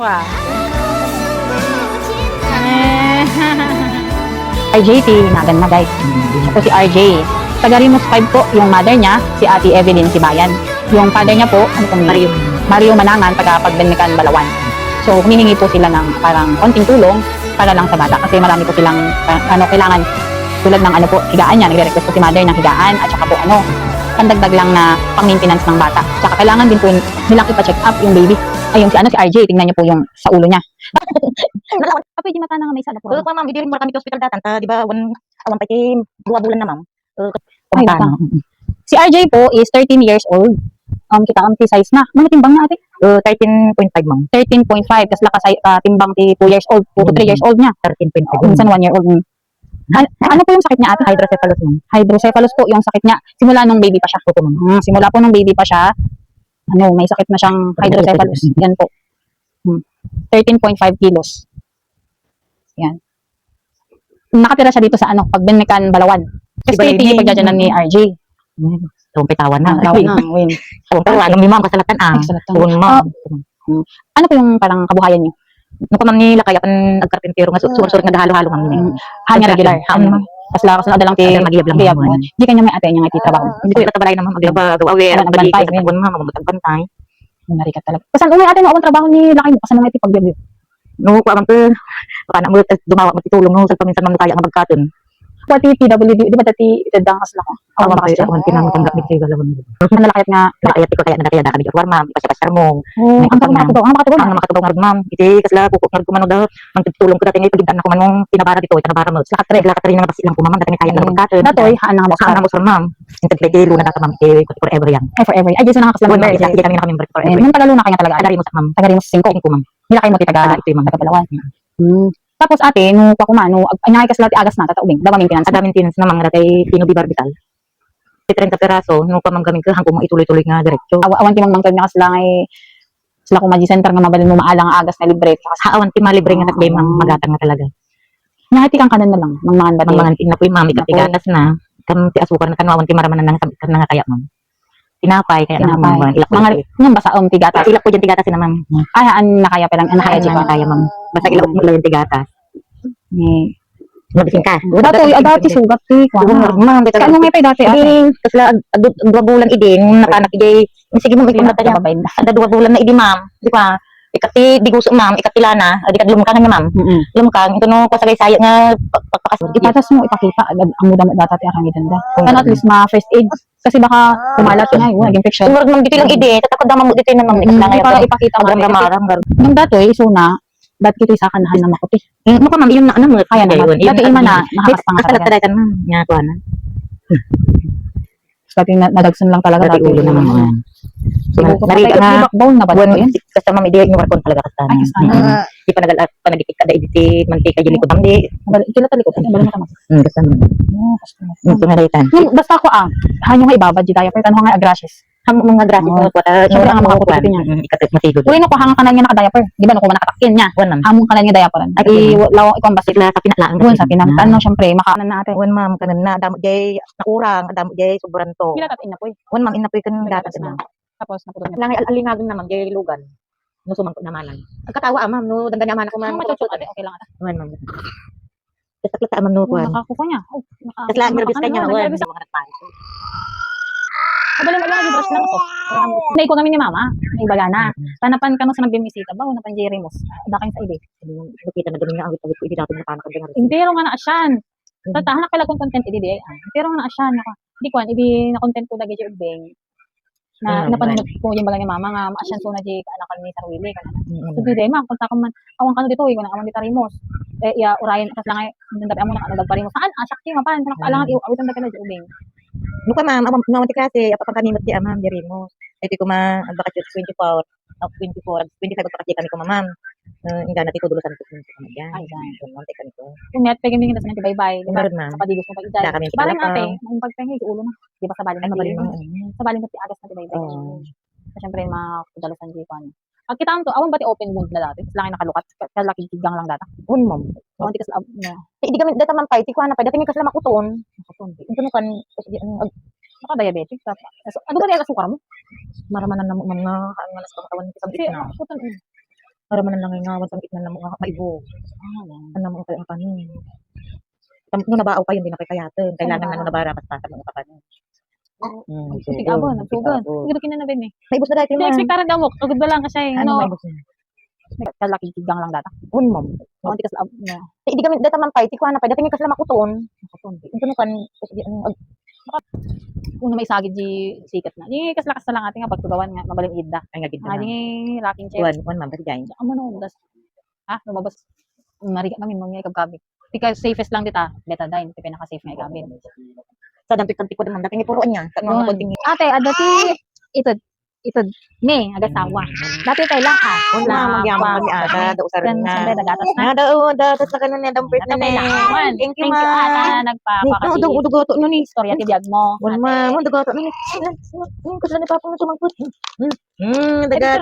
Wow. RJT, nagan na guys. Siya po si RJ. Taga Rimos 5 po, yung mother niya, si Ate Evelyn Sibayan. Yung father niya po, ano pong Mario Manangan, taga Pagbenikan, Balawan. So, humihingi po sila ng parang konting tulong para lang sa bata. Kasi marami po silang, kailangan, tulad ng higaan niya, nagre-request po si mother ng higaan, at saka po pandagdag lang na pang-maintenance ng bata. Tsaka kailangan din po nilang ipa-check up yung baby. Ay, yung si RJ, tingnan niyo po yung sa ulo niya. Apa di mata nga may sada po. Ma'am, hindi rin mo kami hospital datan ta, di ba? Awan pa kay 2 bulan na, ma'am. Ay, si RJ po is 13 years old. Kita ang size na. Ano timbang na ate? 13.5, ma'am. 13.5. Tapos timbang ti 2 years old, 2 to 3 years old niya. 13.5. Minsan 1 year old. Ano po yung sakit niya ate? Hydrocephalus, ma'am. Hydrocephalus po yung sakit niya. Simula nung baby pa siya. Simula po nung baby pa siya. May sakit na siyang hydrocephalus. Yan po. 13.5 kilos. Yan. Nakatira siya dito sa Pagbenikan, Balawan. Kasi pagdadyanan ni RJ. Tawang pitawan na. Tawag na. Win. Tawang ni ma'am kasalatan ma'am. Ano po yung parang kabuhayan niyo? Nuko ma'am ni lakay apan agkarpentero nga sur nga halo-halo ma'am. Hanya regular. Pas lakas na dalang ti magiyab lang ma'am. Di kanya may ate niya nga ti trabaho. Hindi ko itabalay na ma'am maglaba aware nagbantay ma'am magbantay. Narikat talaga. Kasan umi ate mo ang trabaho ni lakay mo kasan nga ti pagbiyab. No ko man pe baka na mo dumawa magtulong no sa paminsan man kaya nga magkaton. Pati PWD di ba dati itadang kasla ko. Awan pa siya awan pinamatanggap ni Tiga lawan. Ano lakayat nga nakayat ko kaya nakaya da kami war ma'am pasapasar mo. Ang tawag na ang makatugaw nga ma'am. Iti kasla kukuk nga kumano daw magtutulong ko dati pagidaan ako man mong pinabara dito itanabara mo. Lakat rin nga basilang ko ma'am dati kaya nga magkaton. Datoy haan nga mo sa ma'am. Intagpete luna na ka ma'am forever yan. Ay forever. Ay Jason nga kasla member. Hindi kami member forever. Nung tagaluna kaya talaga. Tagari mo sa ma'am. Tagari mo 5 ma'am. Nila kayo mo ti taga Balawan. Tapos ate, nung pakumano, anyay ka sila ti agas na, tataubing, dama maintenance. Ada maintenance na mga kay Pino Bibarbital. 30 peraso, nung pamanggaming ka, hanggang ituloy-tuloy nga diretso. Awan ti mangmangtag na kasla ngay, sila kung center nga mabalin mo maalang agas na libre. Awan ti malibre nga takbay magatang nga talaga. Nahati kang kanan na lang, mangmangan ba ti? Mangmangan na po yung mami, katigatas na. Kam ti asukar na kanwa, awan ti maramanan na nga kaya ma'am. Tinapay, kaya tinapay. Mga yung basa tigatas. Ilak ko dyan tigatas na ma'am. Ay, na kaya palang, kaya dyan kaya ma'am. Basta ilak mo lang yung tigatas. Mabisin ka. Dati sugat ti. Ma'am, ano nga pa dati? Kasla, 2 bulan idin, nakanak ijay, sige ma'am, ikon na tayo. Ada 2 bulan na idi ma'am. Di ba? Ikati diguso ma'am, ikatila na, adi kat lumkang nga ma'am. Lumkang, ito no, pasagay saya nga, pagpakas. Ipatas mo, ipakita, ang muda mo dati ang ganda. Kan at least ma-first aid. Kasi baka kumalat nga, naging infection. Murag ma'am, dito lang ide, tatakot naman mo dito na ma'am. Para ipakita mo. Nung datoy, so na, dati kita isa kanahan na makuti. Mukha ma'am, yung na, mo, kaya naman. Dati ima na, nakakastanga talaga. Asal talaga ma'am, nga kuha na. Dati nadagsun lang talaga. Dati ulo naman ma'am. Nariga na, backbone na ba ito yun? Kasi ma'am, hindi yung warkon talaga kasana. Di pa panadikit kada editi, mantika jili ko ma'am, di. Kila talikot, balik mo tama. Kasi tunaritan. Basta ako hanyo nga ibabad di tayo, pero tanong nga agrashes. Mga graphic mo po, siyempre nga makakututin niya. Ikatit masigod. Uli na ko hangang kanan niya naka-diaper. Di ba no, kung nakatakin niya. Hamong kanan niya diaperan. Ay, lawang ikong basit. Sa pinatlaan. Sa pinatlaan, no, siyempre, makakanan natin. Wan ma'am, kanan na, damo jay, nakurang, damo jay, sobrang to. Kila tatin na po eh. Wan ma'am, inapoy ka ng datas na. Tapos, naputol niya. Langay alingagin naman, jay lugan. No, sumangkot naman. Ang katawa, ma'am, no, dandan naman ako, ma'am. Okay lang ata. Wan ma'am. Kasaklat sa ma'am, no, kuwan. Nakakuha niya. Kasi lang, nervous ka niya, wan. Mga nagparis. Abala lagi brush lang ako. Nay ko kami ni mama, ay bagana. Tanapan kanu sa nagbimisita ba, na pan Jerry Mos. Ada kayo sa ide. Nakita na dali nga awit-awit idi dapat na panak ang Hindi ro nga na asyan. Tatahan pala kung content idi di. Pero nga na asyan naka. Di kwan idi na content ko dagi jud beng. Na napanunod ko yung baga ni mama nga maasyan so na di anak ni Sarwili kana. So di ma kunta ko man awang kanu dito ko na awang di Tarimos. Ya urayan kas lang ay nandabi amo na dagparimos. Saan asakti mapan kana kailangan awitan da kana jud beng. Nuka ma'am, naman kasi apa kanimot di ma'am diri mo. Ito ko ma bakit 24 25 bakit kami ko ma'am. Inga natin ko dulusan ko kami yan. Ay gan. Monte kami ko. Kung net pagin mingi tas bye-bye. Meron ma'am. Sa padigos mo pag iday. Parang ate, ang pagpengi sa ulo na. Di ba sa balin mo? Sa balin mo ti agas na bye-bye. Siyempre makakudalasan di ko ano. Ang kita to, awan ba ti open wound na dati? Tapos lang nakalukat, kalaki gigang lang data. Ma'am. Awan ti kas na. Hindi kami data man pay, ti ko na pa, dati mi kasla makuton. Ito no kan Baka diabetic ta. Ano ba niya asukar mo? Maramanan na mga ang malas katawan ti sabit na. Para man lang nga wala itnan na mga maibo. Ano mo kay ang kanin. Tampo na baaw pa yun din na kayatan. Kailangan na nabara pas pa mo kapan. Tigabon, nagsugan. Hindi ko kinanabin eh. Maibos na dati Hindi, man. expectaran daw mo. Tugod ba lang kasi, Ano ano, maibos na? kalaki tigang lang data. Un mom. Kaunti kasi, Di kami data man pa ti kuana pa dati nga kasla makuton. Ito kan kung may sagid di sikat na. Di kasla lang ating nga pagtugawan nga, mabaling ida. ay nga gid Nga na. di rocking chair. Kuan man bari dai. Amo no, das. Lumabas. Mariga kami, mga ikabkabit. Because safest lang dita, betadine, ito pinaka-safe nga ikabit. Sa dampit-dampit ko naman dating ipuruan niya. Sa mga konting Ate, adati, ito, me, agasawa. Dati kay lang un na magyamon kami ada da usaran na. Siyempre, nagatas na. Na datas na kanon na dampit na ne. Thank you ma. Ata, nagpapakasi. Dugo-dugo no ni. Istorya ti diag mo. Wan ma, mo dugo to ni. Kasi na papa mo sumangkot. Dagat.